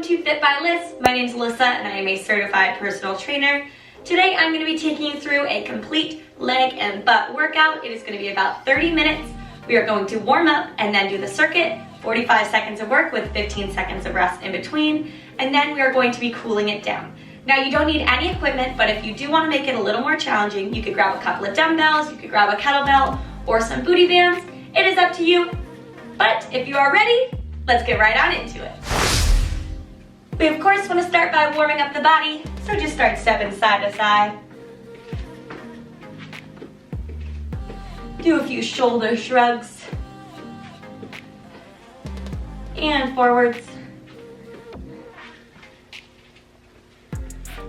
to FIT by LYS. My name is Alyssa and I am a certified personal trainer. Today I'm going to be taking you through a complete leg and butt workout. It is going to be about 30 minutes. We are going to warm up and then do the circuit, 45 seconds of work with 15 seconds of rest in between, and then we are going to be cooling it down. Now you don't need any equipment, but if you do want to make it a little more challenging, you could grab a couple of dumbbells, you could grab a kettlebell, or some booty bands. It is up to you. But if you are ready, let's get right on into it. We of course want to start by warming up the body, so just start stepping side to side. Do a few shoulder shrugs. And forwards.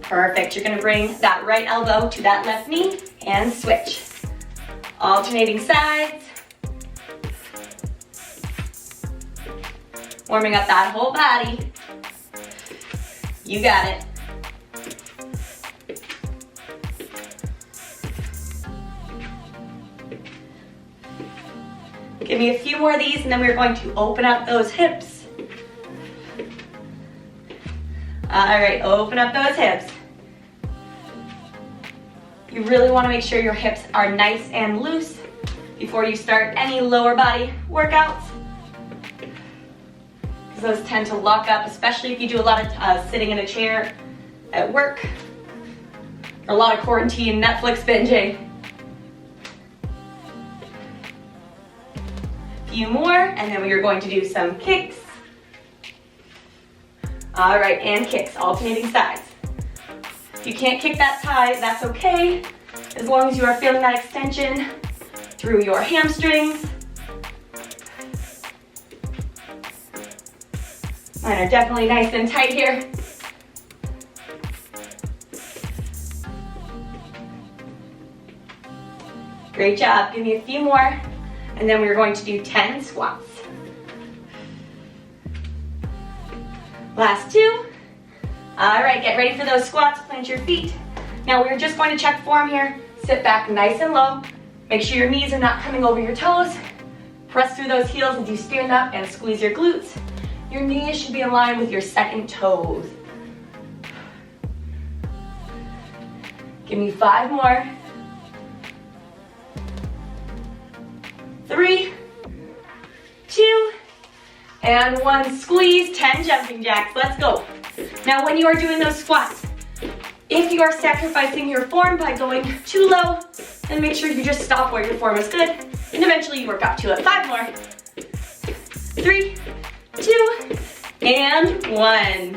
Perfect, you're gonna bring that right elbow to that left knee and switch. Alternating sides. Warming up that whole body. You got it. Give me a few more of these and then we're going to open up those hips. All right, open up those hips. You really want to make sure your hips are nice and loose before you start any lower body workouts, because those tend to lock up, especially if you do a lot of sitting in a chair at work, or a lot of quarantine Netflix binging. A few more, and then we are going to do some kicks. All right, and kicks, alternating sides. If you can't kick that high, that's okay, as long as you are feeling that extension through your hamstrings. Mine are definitely nice and tight here. Great job, give me a few more, and then we're going to do 10 squats. Last two. All right, get ready for those squats, plant your feet. Now we're just going to check form here. Sit back nice and low. Make sure your knees are not coming over your toes. Press through those heels as you stand up and squeeze your glutes. Your knees should be in line with your second toes. Give me 5 more. 3, 2, and 1. Squeeze, 10 jumping jacks. Let's go. Now when you are doing those squats, if you are sacrificing your form by going too low, then make sure you just stop where your form is good, and eventually you work up to it. 5 more. 3, 2, and 1.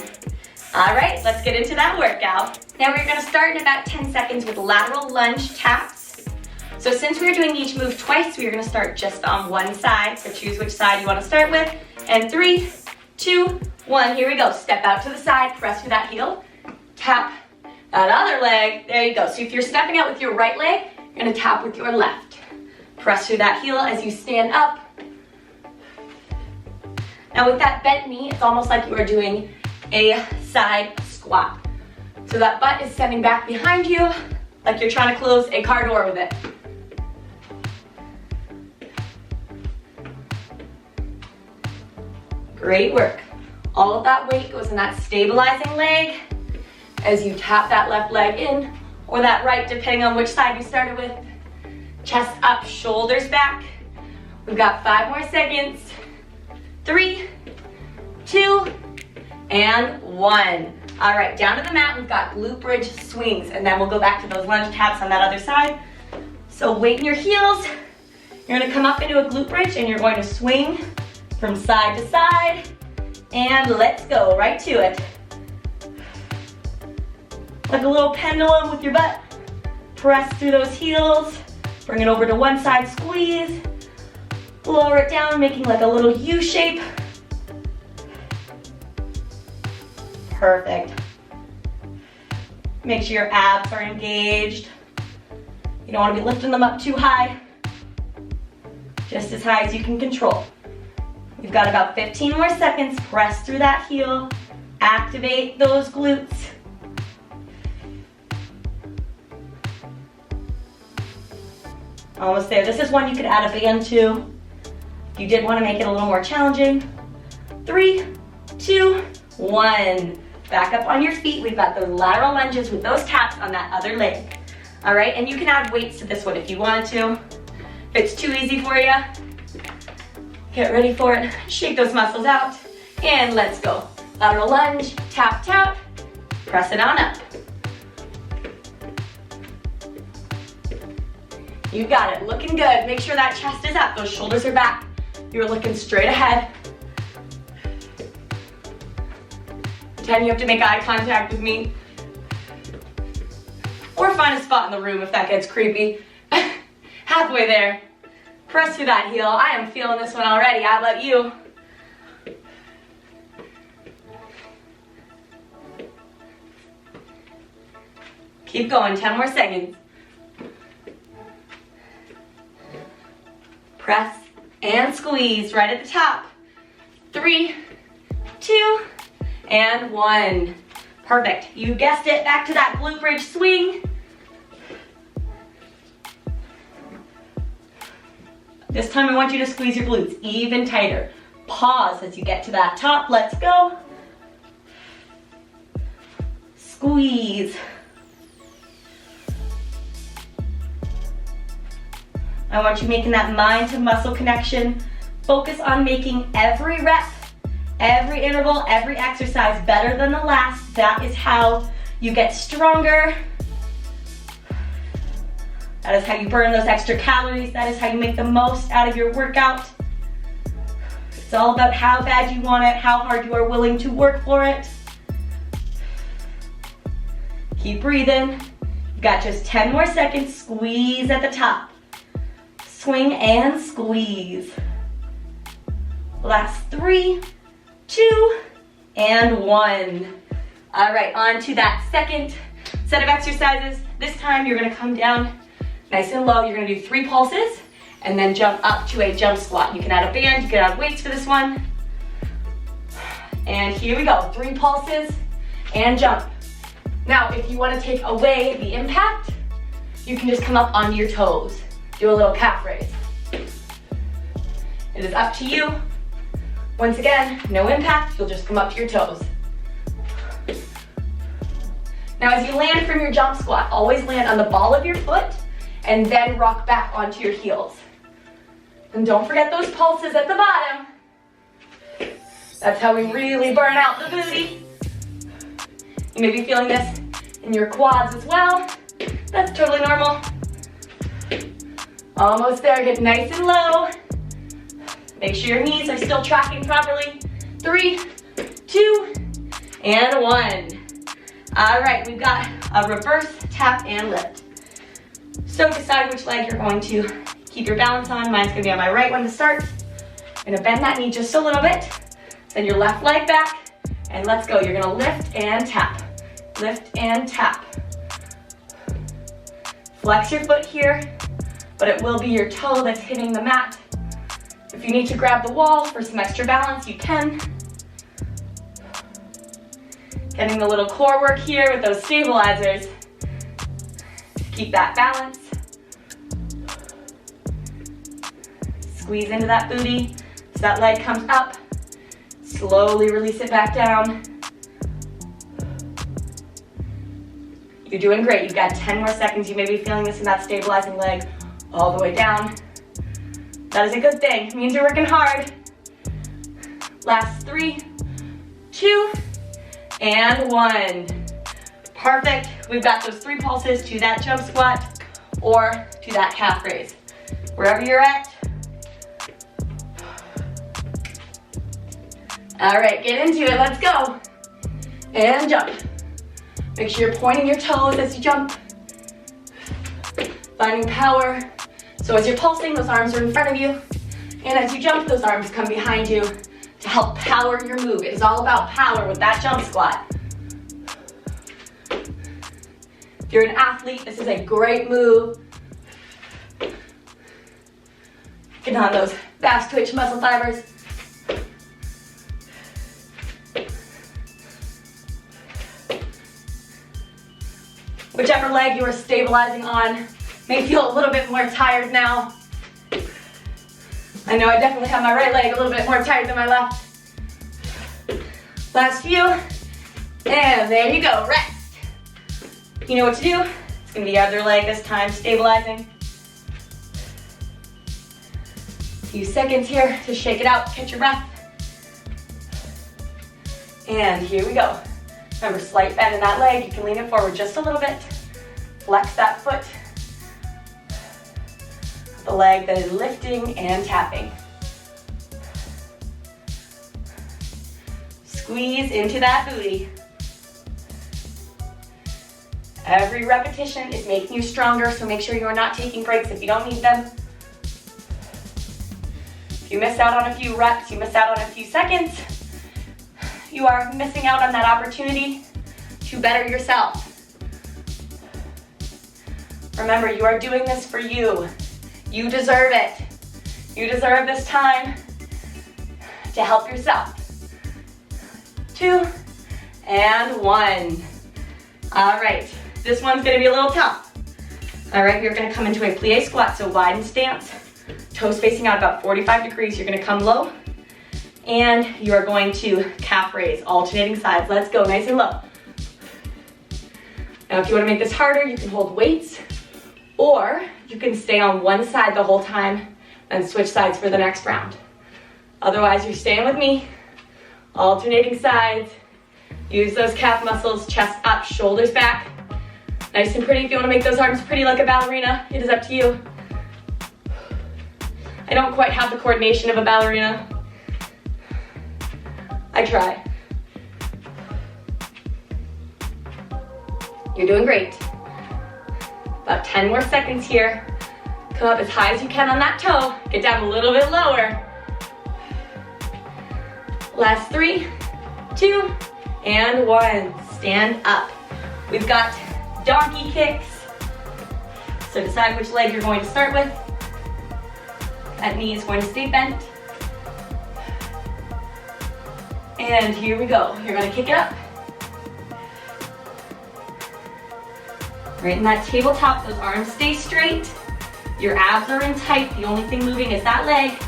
All right, let's get into that workout. Now we're gonna start in about 10 seconds with lateral lunge taps. So since we're doing each move twice, we're gonna start just on one side, so choose which side you wanna start with. And 3, 2, 1, here we go. Step out to the side, press through that heel, tap that other leg, there you go. So if you're stepping out with your right leg, you're gonna tap with your left. Press through that heel as you stand up. Now with that bent knee, it's almost like you are doing a side squat. So that butt is standing back behind you, like you're trying to close a car door with it. Great work. All of that weight goes in that stabilizing leg as you tap that left leg in, or that right, depending on which side you started with. Chest up, shoulders back. We've got 5 more seconds. 3, 2, and 1. All right, down to the mat, we've got glute bridge swings, and then we'll go back to those lunge taps on that other side. So weight in your heels. You're gonna come up into a glute bridge, and you're going to swing from side to side, and let's go right to it. Like a little pendulum with your butt. Press through those heels, bring it over to one side, squeeze, lower it down, making like a little U shape. Perfect. Make sure your abs are engaged. You don't want to be lifting them up too high, just as high as you can control. You've got about 15 more seconds. Press through that heel, activate those glutes. Almost there. This is one you could add a band to if you did want to make it a little more challenging. 3, 2, 1. Back up on your feet. We've got those lateral lunges with those taps on that other leg. All right, and you can add weights to this one if you wanted to. If it's too easy for you, get ready for it. Shake those muscles out, and let's go. Lateral lunge, tap, tap, press it on up. You got it, looking good. Make sure that chest is up, those shoulders are back. You're looking straight ahead. Pretend you have to make eye contact with me. Or find a spot in the room if that gets creepy. Halfway there. Press through that heel. I am feeling this one already. How about you? Keep going, 10 more seconds. Press and squeeze right at the top. 3, 2, and 1. Perfect. You guessed it. Back to that glute bridge swing. This time I want you to squeeze your glutes even tighter. Pause as you get to that top. Let's go. Squeeze. I want you making that mind to muscle connection. Focus on making every rep, every interval, every exercise better than the last. That is how you get stronger. That is how you burn those extra calories. That is how you make the most out of your workout. It's all about how bad you want it, how hard you are willing to work for it. Keep breathing. You've got just 10 more seconds. Squeeze at the top. Swing and squeeze. Last 3, 2, and 1. All right, on to that second set of exercises. This time you're gonna come down nice and low. You're gonna do 3 pulses and then jump up to a jump squat. You can add a band, you can add weights for this one. And here we go, 3 pulses and jump. Now, if you wanna take away the impact, you can just come up onto your toes. Do a little calf raise. It is up to you. Once again, no impact, you'll just come up to your toes. Now as you land from your jump squat, always land on the ball of your foot and then rock back onto your heels. And don't forget those pulses at the bottom. That's how we really burn out the booty. You may be feeling this in your quads as well. That's totally normal. Almost there, get nice and low. Make sure your knees are still tracking properly. 3, 2, and 1. All right, we've got a reverse tap and lift. So decide which leg you're going to keep your balance on. Mine's gonna be on my right one to start. I'm gonna bend that knee just a little bit. Then your left leg back, and let's go. You're gonna lift and tap. Lift and tap. Flex your foot here, but it will be your toe that's hitting the mat. If you need to grab the wall for some extra balance, you can. Getting the little core work here with those stabilizers. Keep that balance. Squeeze into that booty so that leg comes up. Slowly release it back down. You're doing great. You've got 10 more seconds. You may be feeling this in that stabilizing leg all the way down. That is a good thing. It means you're working hard. Last 3, 2, and 1. Perfect. We've got those 3 pulses to that jump squat or to that calf raise. Wherever you're at. All right, get into it. Let's go. And jump. Make sure you're pointing your toes as you jump. Finding power. So as you're pulsing, those arms are in front of you. And as you jump, those arms come behind you to help power your move. It is all about power with that jump squat. If you're an athlete, this is a great move. Get on those fast twitch muscle fibers. Whichever leg you are stabilizing on may feel a little bit more tired now. I know I definitely have my right leg a little bit more tired than my left. Last few. And there you go, rest. You know what to do. It's gonna be the other leg this time, stabilizing. Few seconds here to shake it out, catch your breath. And here we go. Remember, slight bend in that leg. You can lean it forward just a little bit. Flex that foot. The leg that is lifting and tapping. Squeeze into that booty. Every repetition is making you stronger, so make sure you are not taking breaks if you don't need them. If you miss out on a few reps, you miss out on a few seconds, you are missing out on that opportunity to better yourself. Remember, you are doing this for you. You deserve it. You deserve this time to help yourself. 2 and 1. All right, this one's gonna be a little tough. All right, we're gonna come into a plie squat, so wide stance, toes facing out about 45 degrees. You're gonna come low, and you are going to calf raise, alternating sides. Let's go, nice and low. Now, if you wanna make this harder, you can hold weights, or you can stay on one side the whole time and switch sides for the next round. Otherwise, you're staying with me, alternating sides. Use those calf muscles, chest up, shoulders back. Nice and pretty. If you want to make those arms pretty like a ballerina, it is up to you. I don't quite have the coordination of a ballerina. I try. You're doing great. About 10 more seconds here. Come up as high as you can on that toe. Get down a little bit lower. Last 3, 2, and 1. Stand up. We've got donkey kicks. So decide which leg you're going to start with. That knee is going to stay bent. And here we go. You're going to kick it up. Right in that tabletop, those arms stay straight. Your abs are in tight. The only thing moving is that leg.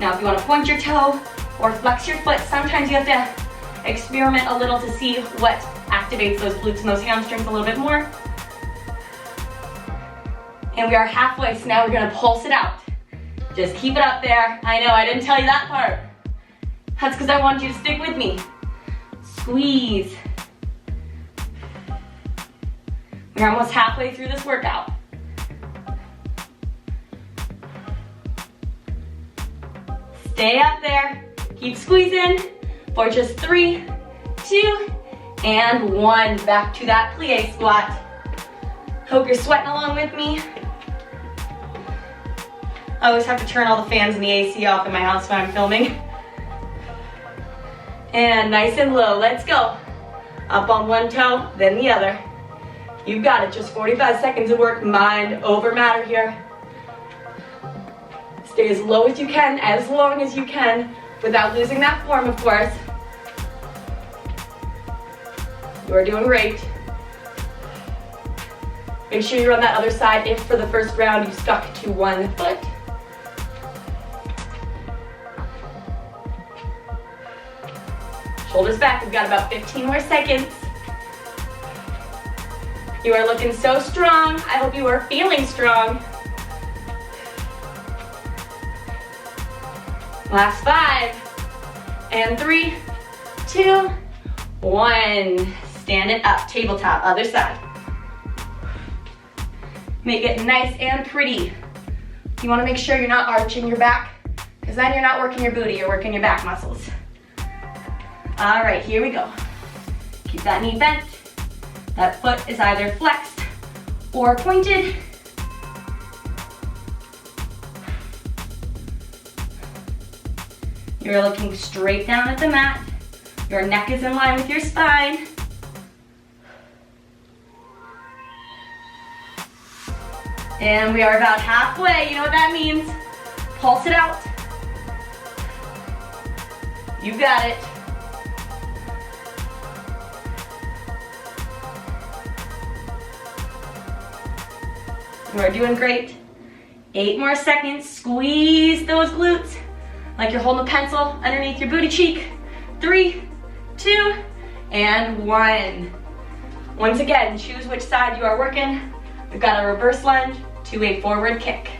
Now if you want to point your toe or flex your foot, sometimes you have to experiment a little to see what activates those glutes and those hamstrings a little bit more. And we are halfway, so now we're gonna pulse it out. Just keep it up there. I know, I didn't tell you that part. That's because I want you to stick with me. Squeeze. We're almost halfway through this workout. Stay up there. Keep squeezing for just 3, 2, and 1. Back to that plie squat. Hope you're sweating along with me. I always have to turn all the fans and the AC off in my house when I'm filming. And nice and low, let's go. Up on one toe, then the other. You've got it, just 45 seconds of work, mind over matter here. Stay as low as you can, as long as you can, without losing that form, of course. You are doing great. Make sure you're on that other side if for the first round you stuck to one foot. Shoulders back, we've got about 15 more seconds. You are looking so strong. I hope you are feeling strong. Last 5, and 3, 2, 1. Stand it up, tabletop, other side. Make it nice and pretty. You wanna make sure you're not arching your back, because then you're not working your booty, you're working your back muscles. All right, here we go. Keep that knee bent. That foot is either flexed or pointed. You're looking straight down at the mat. Your neck is in line with your spine. And we are about halfway. You know what that means. Pulse it out. You got it. You are doing great. 8 more seconds. Squeeze those glutes like you're holding a pencil underneath your booty cheek. 3, 2, and 1. Once again, choose which side you are working. We've got a reverse lunge to a forward kick.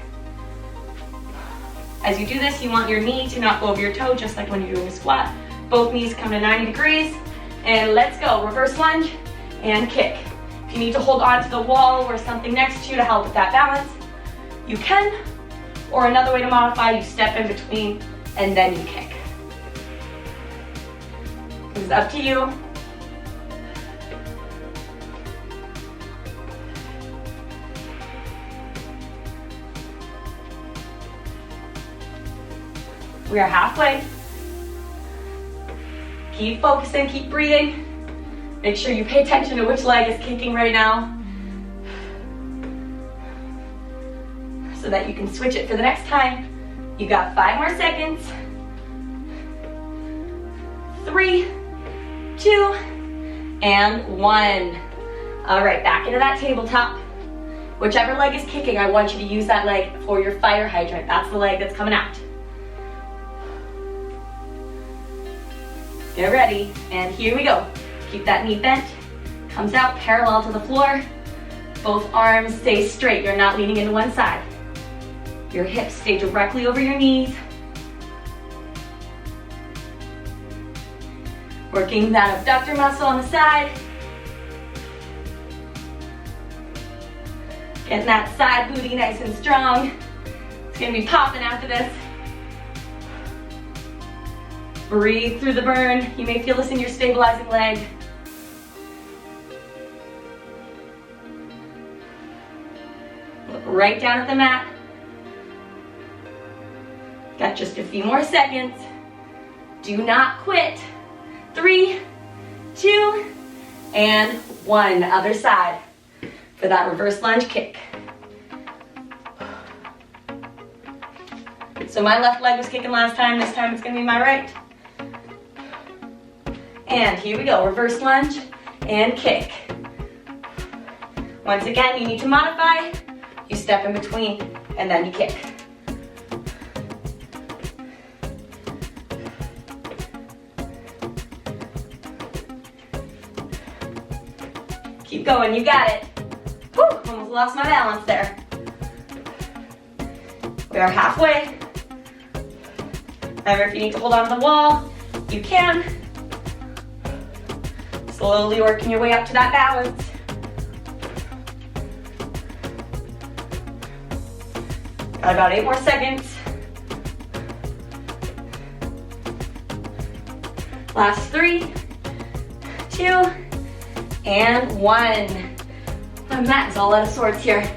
As you do this, you want your knee to not go over your toe, just like when you're doing a squat. Both knees come to 90 degrees, and let's go. Reverse lunge and kick. If you need to hold on to the wall or something next to you to help with that balance, you can. Or another way to modify, you step in between and then you kick. It's up to you. We are halfway. Keep focusing, keep breathing. Make sure you pay attention to which leg is kicking right now, so that you can switch it for the next time. You got 5 more seconds. 3, 2, and 1. All right, back into that tabletop. Whichever leg is kicking, I want you to use that leg for your fire hydrant. That's the leg that's coming out. Get ready, and here we go. Keep that knee bent, comes out parallel to the floor. Both arms stay straight, you're not leaning into one side. Your hips stay directly over your knees. Working that abductor muscle on the side. Getting that side booty nice and strong. It's gonna be popping after this. Breathe through the burn. You may feel this in your stabilizing leg. Look right down at the mat. Got just a few more seconds. Do not quit. 3, 2, and 1. Other side for that reverse lunge kick. So my left leg was kicking last time. This time it's gonna be my right. And here we go, reverse lunge and kick. Once again, you need to modify. You step in between and then you kick. Keep going, you got it. Whew, almost lost my balance there. We are halfway. Remember, if you need to hold on to the wall, you can. Slowly working your way up to that balance. Got about 8 more seconds. Last 3, 2, and 1. My mat is all out of sorts here.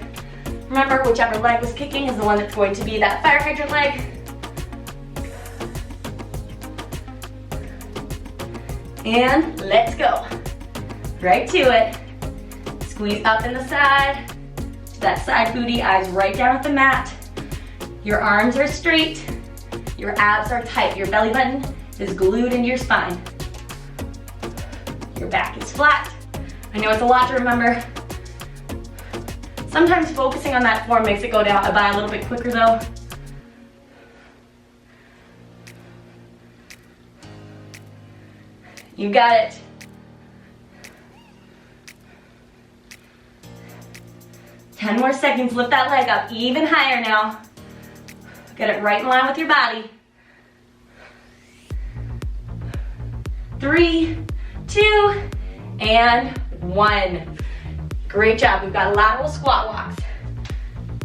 Remember, whichever leg was kicking is the one that's going to be that fire hydrant leg. And let's go. Right to it. Squeeze up in the side. To that side booty, eyes right down at the mat. Your arms are straight. Your abs are tight. Your belly button is glued into your spine. Your back is flat. I know it's a lot to remember. Sometimes focusing on that form makes it go down by a little bit quicker though. You got it. Ten more seconds, lift that leg up even higher now. Get it right in line with your body. 3, 2, and 1. Great job, we've got lateral squat walks.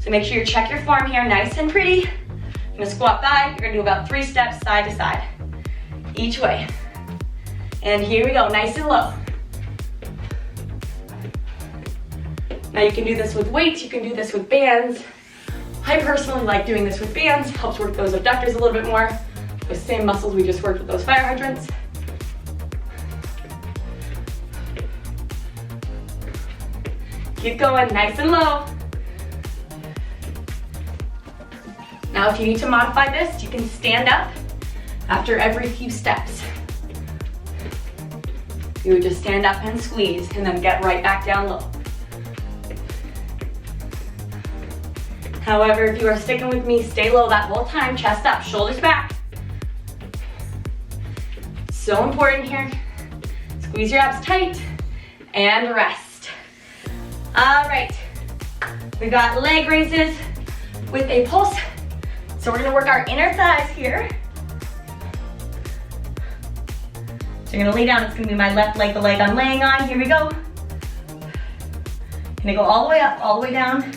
So make sure you check your form here, nice and pretty. I'm gonna squat by, you're gonna do about 3 steps side to side, each way. And here we go, nice and low. Now you can do this with weights, you can do this with bands. I personally like doing this with bands, helps work those abductors a little bit more. The same muscles we just worked with those fire hydrants. Keep going, nice and low. Now if you need to modify this, you can stand up after every few steps. You would just stand up and squeeze and then get right back down low. However, if you are sticking with me, stay low that whole time, chest up, shoulders back. So important here Squeeze your abs tight and rest. All right, we got leg raises with a pulse. So we're gonna work our inner thighs here. So you're gonna lay down, it's gonna be my left leg, the leg I'm laying on. Here we go. Gonna go all the way up, all the way down. And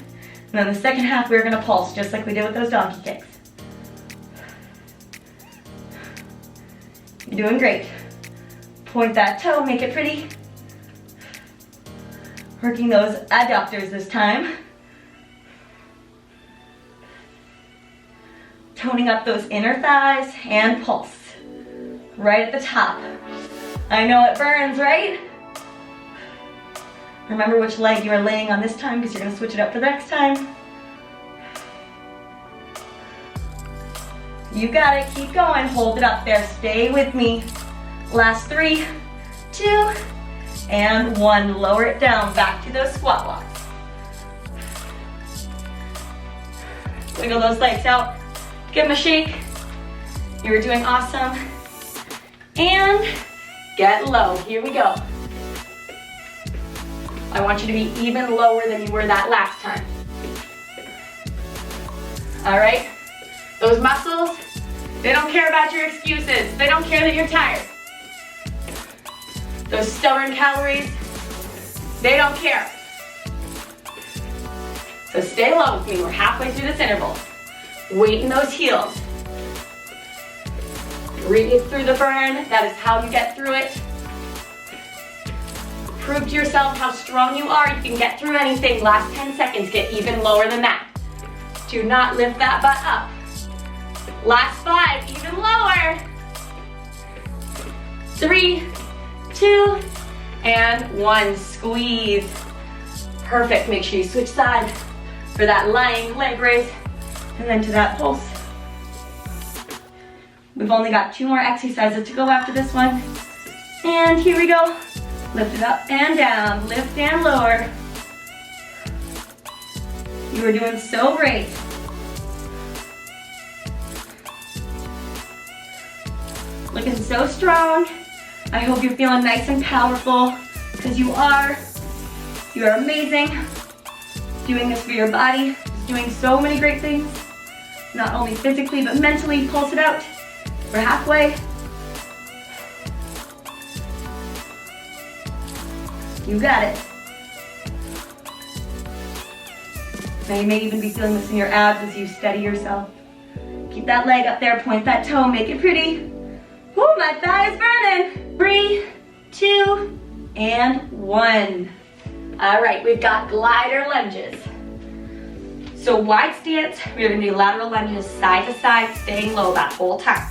then the second half, we're gonna pulse, just like we did with those donkey kicks. You're doing great. Point that toe, make it pretty. Working those adductors this time. Toning up those inner thighs and pulse. Right at the top. I know it burns, right? Remember which leg you are laying on this time because you're gonna switch it up for the next time. You got it, keep going, hold it up there, stay with me. Last 3, 2, and 1. Lower it down, back to those squat walks. Wiggle those legs out, give them a shake. You're doing awesome. And get low, here we go. I want you to be even lower than you were that last time. All right, those muscles, they don't care about your excuses. They don't care that you're tired. Those stubborn calories, they don't care. So stay low with me, we're halfway through this interval. Weight in those heels. Breathe through the burn, that is how you get through it. Prove to yourself how strong you are. You can get through anything. Last 10 seconds, get even lower than that. Do not lift that butt up. Last 5, even lower. 3, 2, and 1. Squeeze. Perfect, make sure you switch sides for that lying leg raise and then to that pulse. We've only got 2 more exercises to go after this one. And here we go. Lift it up and down, lift and lower. You are doing so great. Looking so strong. I hope you're feeling nice and powerful, because you are. You are amazing. Doing this for your body, doing so many great things. Not only physically, but mentally. Pulse it out. We're halfway. You got it. Now you may even be feeling this in your abs as you steady yourself. Keep that leg up there, point that toe, make it pretty. Woo, my thigh is burning. 3, 2, and 1. All right, we've got glider lunges. So wide stance, we're gonna do lateral lunges side to side, staying low that whole time.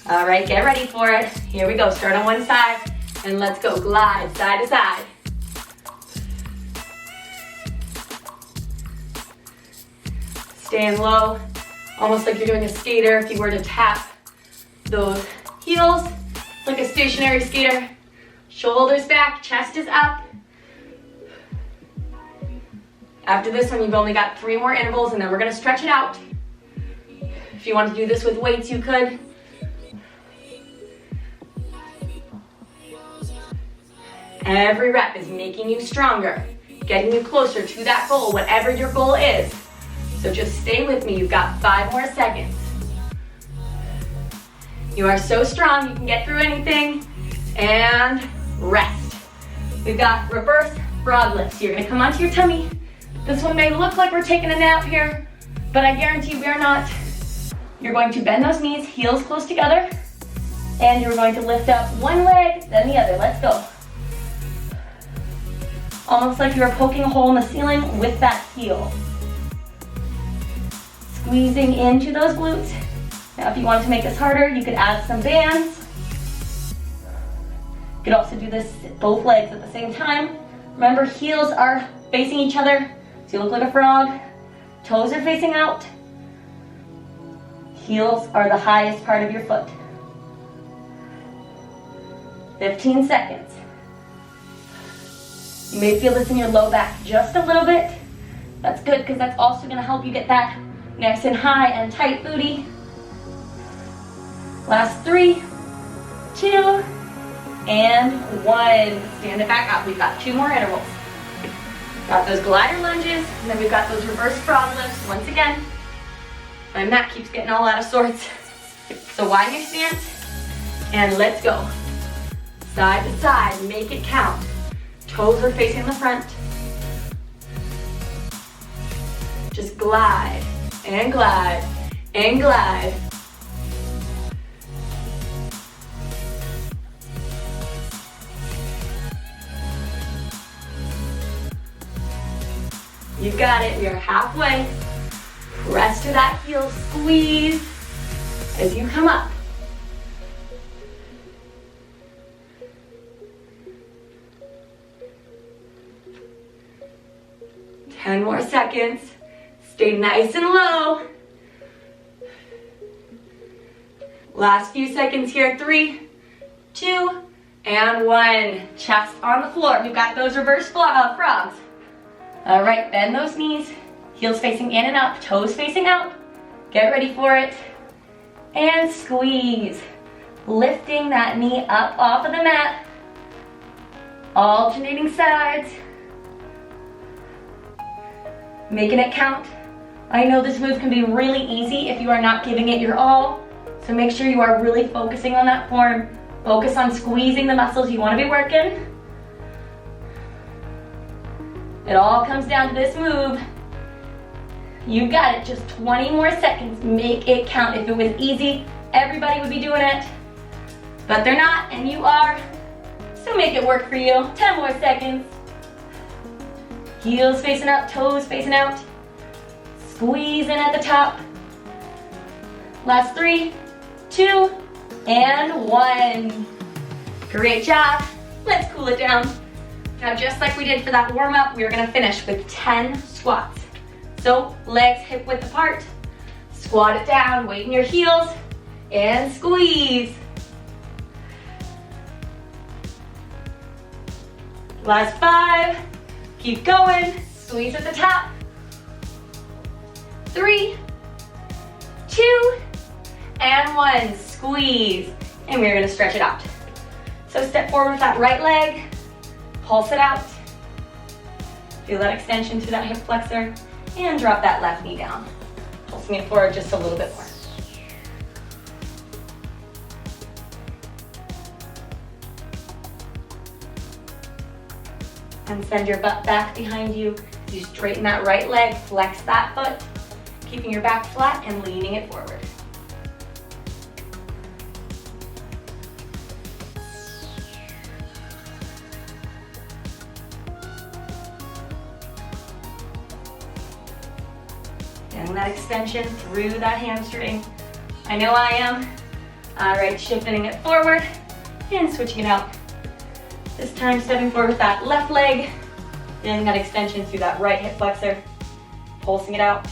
All right, get ready for it. Here we go, start on one side, and let's go glide side to side. Staying low, almost like you're doing a skater if you were to tap those heels, like a stationary skater. Shoulders back, chest is up. After this one, you've only got 3 more intervals, and then we're gonna stretch it out. If you want to do this with weights, you could. Every rep is making you stronger, getting you closer to that goal, whatever your goal is. So just stay with me, you've got 5 more seconds. You are so strong, you can get through anything. And rest. We've got reverse frog lifts. You're gonna come onto your tummy. This one may look like we're taking a nap here, but I guarantee we are not. You're going to bend those knees, heels close together, and you're going to lift up one leg, then the other. Let's go. Almost like you are poking a hole in the ceiling with that heel. Squeezing into those glutes. Now if you wanted to make this harder, you could add some bands. You could also do this both legs at the same time. Remember, heels are facing each other, so you look like a frog. Toes are facing out. Heels are the highest part of your foot. 15 seconds. You may feel this in your low back just a little bit. That's good, because that's also going to help you get that nice and high and tight booty. Last 3, 2, and 1. Stand it back up. We've got 2 more intervals. Got those glider lunges, and then we've got those reverse frog lifts. Once again, my mat keeps getting all out of sorts. So widen your stance, and let's go. Side to side, make it count. Toes are facing the front. Just glide, and glide, and glide. You got it, we are halfway. Press to that heel, squeeze as you come up. Ten more seconds. Stay nice and low. Last few seconds here. 3, 2, and 1. Chest on the floor. We've got those reverse frogs. All right, bend those knees. Heels facing in and up, toes facing out. Get ready for it. And squeeze. Lifting that knee up off of the mat. Alternating sides. Making it count. I know this move can be really easy if you are not giving it your all. So make sure you are really focusing on that form. Focus on squeezing the muscles you want to be working. It all comes down to this move. You got it, just 20 more seconds. Make it count. If it was easy, everybody would be doing it. But they're not, and you are. So make it work for you. 10 more seconds. Heels facing up, toes facing out. Squeeze in at the top. Last 3, 2, and 1. Great job. Let's cool it down. Now, just like we did for that warm-up, we're gonna finish with 10 squats. So, legs hip width apart, squat it down, weight in your heels, and squeeze. Last 5, keep going, squeeze at the top. 3, 2, and 1, squeeze. And we're gonna stretch it out. So step forward with that right leg, pulse it out. Feel that extension through that hip flexor, and drop that left knee down. Pulsing it forward just a little bit more. And send your butt back behind you. You straighten that right leg, flex that foot, keeping your back flat and leaning it forward. Getting that extension through that hamstring. I know I am. All right, shifting it forward and switching it out. This time stepping forward with that left leg, getting that extension through that right hip flexor, pulsing it out.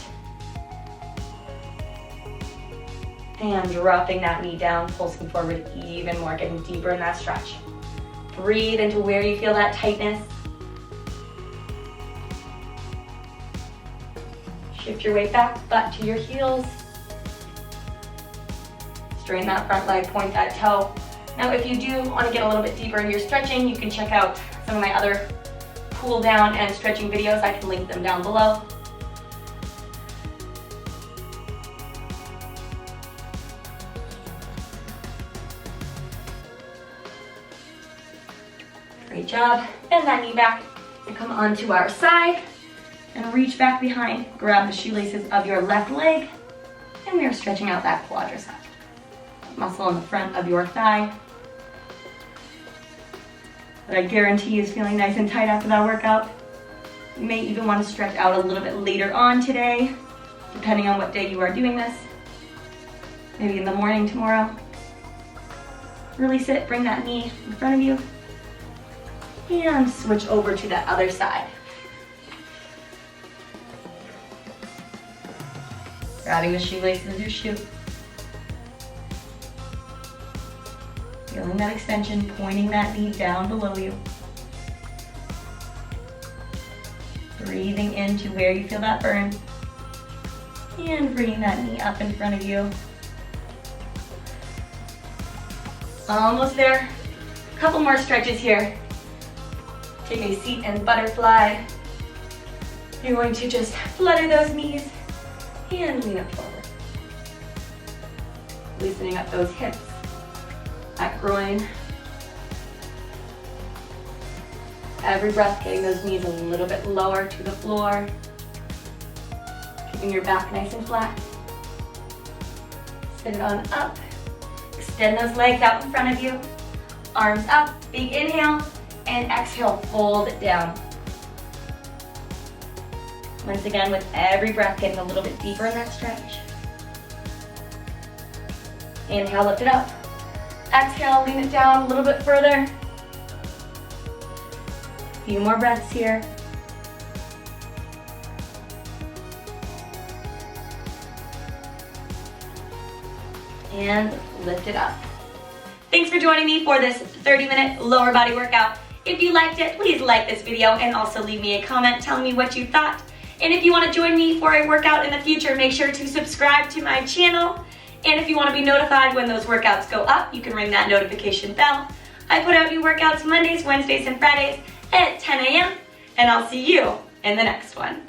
And dropping that knee down, pulsing forward even more, getting deeper in that stretch. Breathe into where you feel that tightness. Shift your weight back, butt to your heels. Straighten that front leg, point that toe. Now, if you do want to get a little bit deeper in your stretching, you can check out some of my other cool down and stretching videos. I can link them down below. Great job. Bend that knee back and come onto our side and reach back behind. Grab the shoelaces of your left leg, and we are stretching out that quadricep. Muscle in the front of your thigh. That I guarantee is feeling nice and tight after that workout. You may even want to stretch out a little bit later on today, depending on what day you are doing this. Maybe in the morning tomorrow. Release it, bring that knee in front of you, and switch over to the other side. Grabbing the shoelaces of your shoe. Feeling that extension, pointing that knee down below you. Breathing into where you feel that burn. And bringing that knee up in front of you. Almost there. Couple more stretches here. Take a seat and butterfly. You're going to just flutter those knees and lean up forward. Loosening up those hips, that groin. Every breath, getting those knees a little bit lower to the floor. Keeping your back nice and flat. Sit it on up. Extend those legs out in front of you. Arms up, big inhale, and exhale, fold it down. Once again, with every breath, getting a little bit deeper in that stretch. Inhale, lift it up. Exhale, lean it down a little bit further. A few more breaths here. And lift it up. Thanks for joining me for this 30-minute lower body workout. If you liked it, please like this video and also leave me a comment telling me what you thought. And if you want to join me for a workout in the future, make sure to subscribe to my channel. And if you want to be notified when those workouts go up, you can ring that notification bell. I put out new workouts Mondays, Wednesdays, and Fridays at 10 a.m. And I'll see you in the next one.